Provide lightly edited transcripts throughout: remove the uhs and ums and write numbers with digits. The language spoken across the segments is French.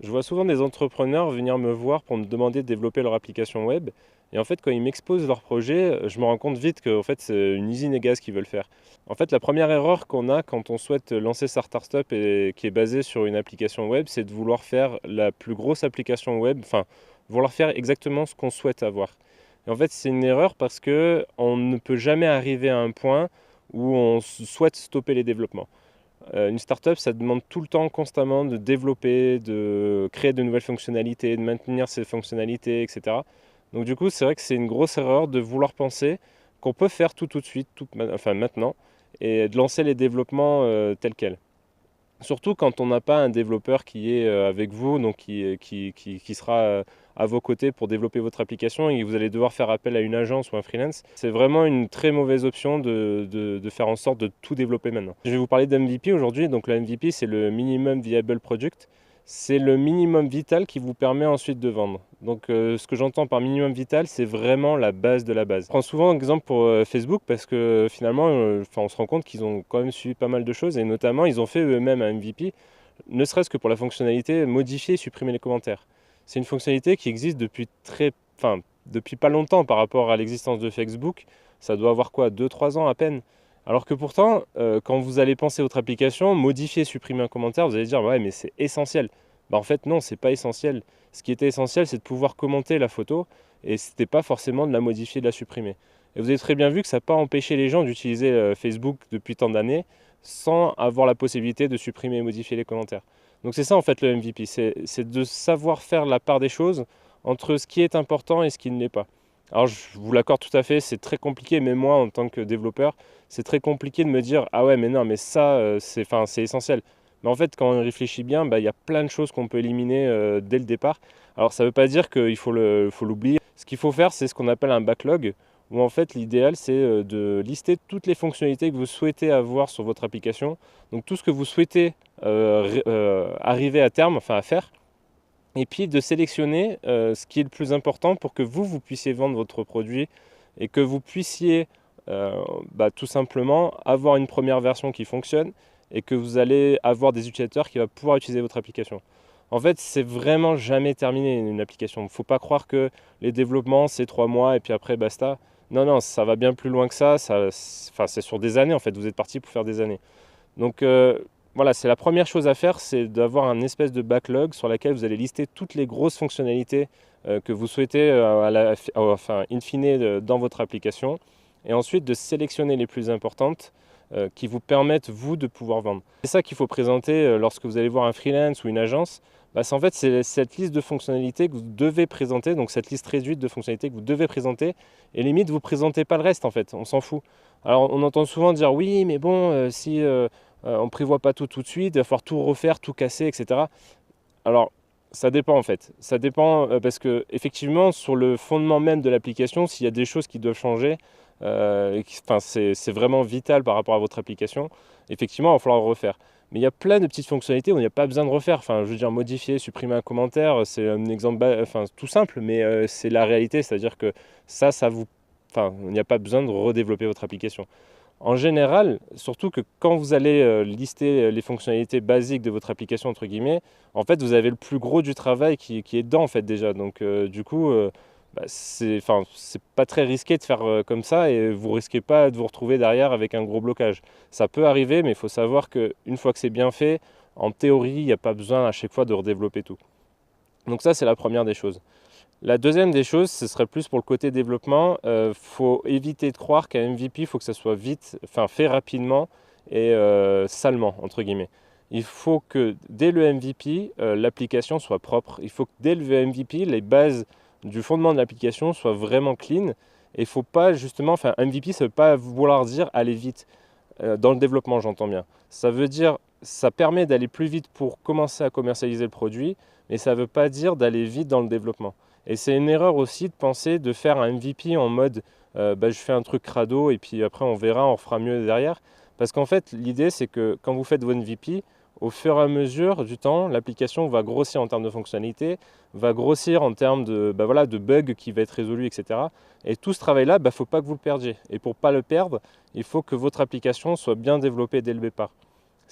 Je vois souvent des entrepreneurs venir me voir pour me demander de développer leur application web. Et en fait, quand ils m'exposent leur projet, je me rends compte vite que en fait, c'est une usine à gaz qu'ils veulent faire. En fait, la première erreur qu'on a quand on souhaite lancer sa startup et qui est basée sur une application web, c'est de vouloir faire la plus grosse application web, enfin, vouloir faire exactement ce qu'on souhaite avoir. Et en fait, c'est une erreur parce que on ne peut jamais arriver à un point où on souhaite stopper les développements. Une startup, ça demande tout le temps, constamment, de développer, de créer de nouvelles fonctionnalités, de maintenir ces fonctionnalités, etc. Donc du coup, c'est vrai que c'est une grosse erreur de vouloir penser qu'on peut faire tout de suite, enfin maintenant, et de lancer les développements tels quels. Surtout quand on n'a pas un développeur qui est avec vous, donc qui sera à vos côtés pour développer votre application et vous allez devoir faire appel à une agence ou un freelance. C'est vraiment une très mauvaise option de faire en sorte de tout développer maintenant. Je vais vous parler d'MVP aujourd'hui. Donc le MVP, c'est le Minimum Viable Product. C'est le minimum vital qui vous permet ensuite de vendre. Donc ce que j'entends par minimum vital, c'est vraiment la base de la base. Je prends souvent exemple pour Facebook parce que finalement, on se rend compte qu'ils ont quand même suivi pas mal de choses et notamment ils ont fait eux-mêmes un MVP, ne serait-ce que pour la fonctionnalité modifier et supprimer les commentaires. C'est une fonctionnalité qui existe depuis pas longtemps par rapport à l'existence de Facebook. Ça doit avoir quoi, 2-3 ans à peine. Alors que pourtant, quand vous allez penser votre application, modifier, supprimer un commentaire, vous allez dire ouais mais c'est essentiel. Bah, en fait non, c'est pas essentiel. Ce qui était essentiel, c'est de pouvoir commenter la photo et c'était pas forcément de la modifier, de la supprimer. Et vous avez très bien vu que ça n'a pas empêché les gens d'utiliser Facebook depuis tant d'années sans avoir la possibilité de supprimer et modifier les commentaires. Donc c'est ça en fait le MVP, c'est de savoir faire la part des choses entre ce qui est important et ce qui ne l'est pas. Alors je vous l'accorde tout à fait, c'est très compliqué, mais moi en tant que développeur, c'est très compliqué de me dire ah ouais mais non mais ça c'est essentiel. Mais en fait quand on réfléchit bien, bah, il y a plein de choses qu'on peut éliminer dès le départ. Alors ça ne veut pas dire qu'il faut l'oublier. Ce qu'il faut faire c'est ce qu'on appelle un backlog, où en fait l'idéal c'est de lister toutes les fonctionnalités que vous souhaitez avoir sur votre application. Donc tout ce que vous souhaitez arriver à terme, enfin à faire, et puis de sélectionner ce qui est le plus important pour que vous puissiez vendre votre produit et que vous puissiez tout simplement avoir une première version qui fonctionne et que vous allez avoir des utilisateurs qui vont pouvoir utiliser votre application. En fait, c'est vraiment jamais terminé une application. Il ne faut pas croire que les développements, c'est 3 mois et puis après, basta. Non, non, ça va bien plus loin que ça. C'est sur des années, en fait. Vous êtes parti pour faire des années. Donc voilà, c'est la première chose à faire, c'est d'avoir un espèce de backlog sur laquelle vous allez lister toutes les grosses fonctionnalités que vous souhaitez in fine dans votre application. Et ensuite de sélectionner les plus importantes qui vous permettent, vous, de pouvoir vendre. C'est ça qu'il faut présenter lorsque vous allez voir un freelance ou une agence. Bah, c'est cette liste de fonctionnalités que vous devez présenter, donc cette liste réduite de fonctionnalités que vous devez présenter. Et limite, vous ne présentez pas le reste, en fait, on s'en fout. Alors, on entend souvent dire oui, mais bon, si on ne prévoit pas tout de suite, il va falloir tout refaire, tout casser, etc. Alors, ça dépend en fait. Ça dépend parce que effectivement, sur le fondement même de l'application, s'il y a des choses qui doivent changer, c'est vraiment vital par rapport à votre application, effectivement, il va falloir refaire. Mais il y a plein de petites fonctionnalités où il n'y a pas besoin de refaire. Enfin, je veux dire, modifier, supprimer un commentaire, c'est un exemple tout simple, mais c'est la réalité. C'est-à-dire que il n'y a pas besoin de redévelopper votre application. En général, surtout que quand vous allez lister les fonctionnalités basiques de votre application, entre guillemets, en fait, vous avez le plus gros du travail qui est dedans, en fait, déjà. Donc, du coup, c'est pas très risqué de faire comme ça et vous risquez pas de vous retrouver derrière avec un gros blocage. Ça peut arriver, mais il faut savoir qu'une fois que c'est bien fait, en théorie, il n'y a pas besoin à chaque fois de redévelopper tout. Donc ça, c'est la première des choses. La deuxième des choses, ce serait plus pour le côté développement. Faut éviter de croire qu'un MVP, il faut que ça soit fait rapidement et salement, entre guillemets. Il faut que dès le MVP, l'application soit propre. Il faut que dès le MVP, les bases du fondement de l'application soient vraiment clean. Et il faut pas justement, un MVP, ça ne veut pas vouloir dire aller vite. Dans le développement, j'entends bien. Ça veut dire, ça permet d'aller plus vite pour commencer à commercialiser le produit, mais ça ne veut pas dire d'aller vite dans le développement. Et c'est une erreur aussi de penser de faire un MVP en mode je fais un truc crado et puis après on verra, on fera mieux derrière. Parce qu'en fait, l'idée c'est que quand vous faites vos MVP, au fur et à mesure du temps, l'application va grossir en termes de fonctionnalité, va grossir en termes de bugs qui va être résolus, etc. Et tout ce travail-là, il ne faut pas que vous le perdiez. Et pour ne pas le perdre, il faut que votre application soit bien développée dès le départ.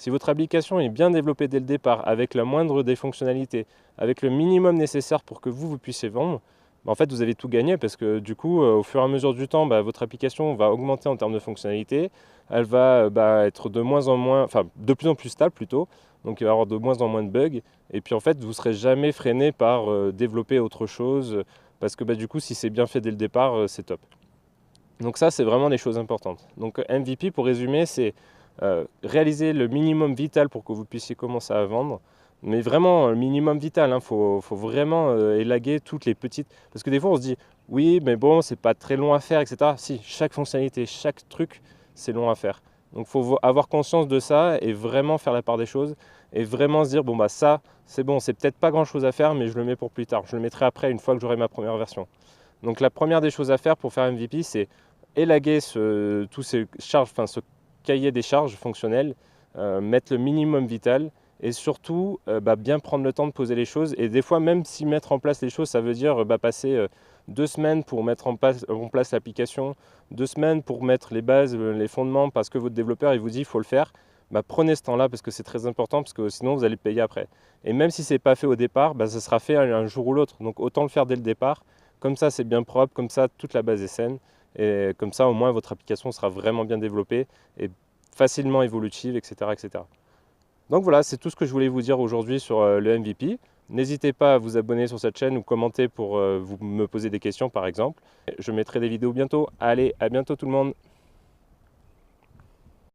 Si votre application est bien développée dès le départ, avec la moindre des fonctionnalités, avec le minimum nécessaire pour que vous puissiez vendre, en fait, vous avez tout gagné parce que du coup, au fur et à mesure du temps, votre application va augmenter en termes de fonctionnalités. Elle va être de moins en moins, enfin de plus en plus stable plutôt. Donc il va y avoir de moins en moins de bugs. Et puis en fait, vous ne serez jamais freiné par développer autre chose parce que du coup, si c'est bien fait dès le départ, c'est top. Donc ça, c'est vraiment des choses importantes. Donc MVP, pour résumer, c'est réaliser le minimum vital pour que vous puissiez commencer à vendre. Mais vraiment, le minimum vital, il faut vraiment élaguer toutes les petites... Parce que des fois, on se dit, oui, mais bon, c'est pas très long à faire, etc. Si, chaque fonctionnalité, chaque truc, c'est long à faire. Donc, il faut avoir conscience de ça et vraiment faire la part des choses. Et vraiment se dire, bon, ça, c'est bon, c'est peut-être pas grand-chose à faire, mais je le mets pour plus tard. Je le mettrai après, une fois que j'aurai ma première version. Donc, la première des choses à faire pour faire MVP, c'est élaguer tous ces charges, enfin, ce cahier des charges fonctionnelles, mettre le minimum vital et surtout bien prendre le temps de poser les choses. Et des fois, même si mettre en place les choses, ça veut dire passer 2 semaines pour mettre en place l'application, 2 semaines pour mettre les bases, les fondements, parce que votre développeur il vous dit il faut le faire. Prenez ce temps-là parce que c'est très important, parce que sinon vous allez payer après. Et même si ce n'est pas fait au départ, ça sera fait un jour ou l'autre. Donc autant le faire dès le départ. Comme ça, c'est bien propre, comme ça, toute la base est saine. Et comme ça, au moins, votre application sera vraiment bien développée et facilement évolutive, etc., etc. Donc voilà, c'est tout ce que je voulais vous dire aujourd'hui sur le MVP. N'hésitez pas à vous abonner sur cette chaîne ou commenter pour me poser des questions, par exemple. Je mettrai des vidéos bientôt. Allez, à bientôt tout le monde!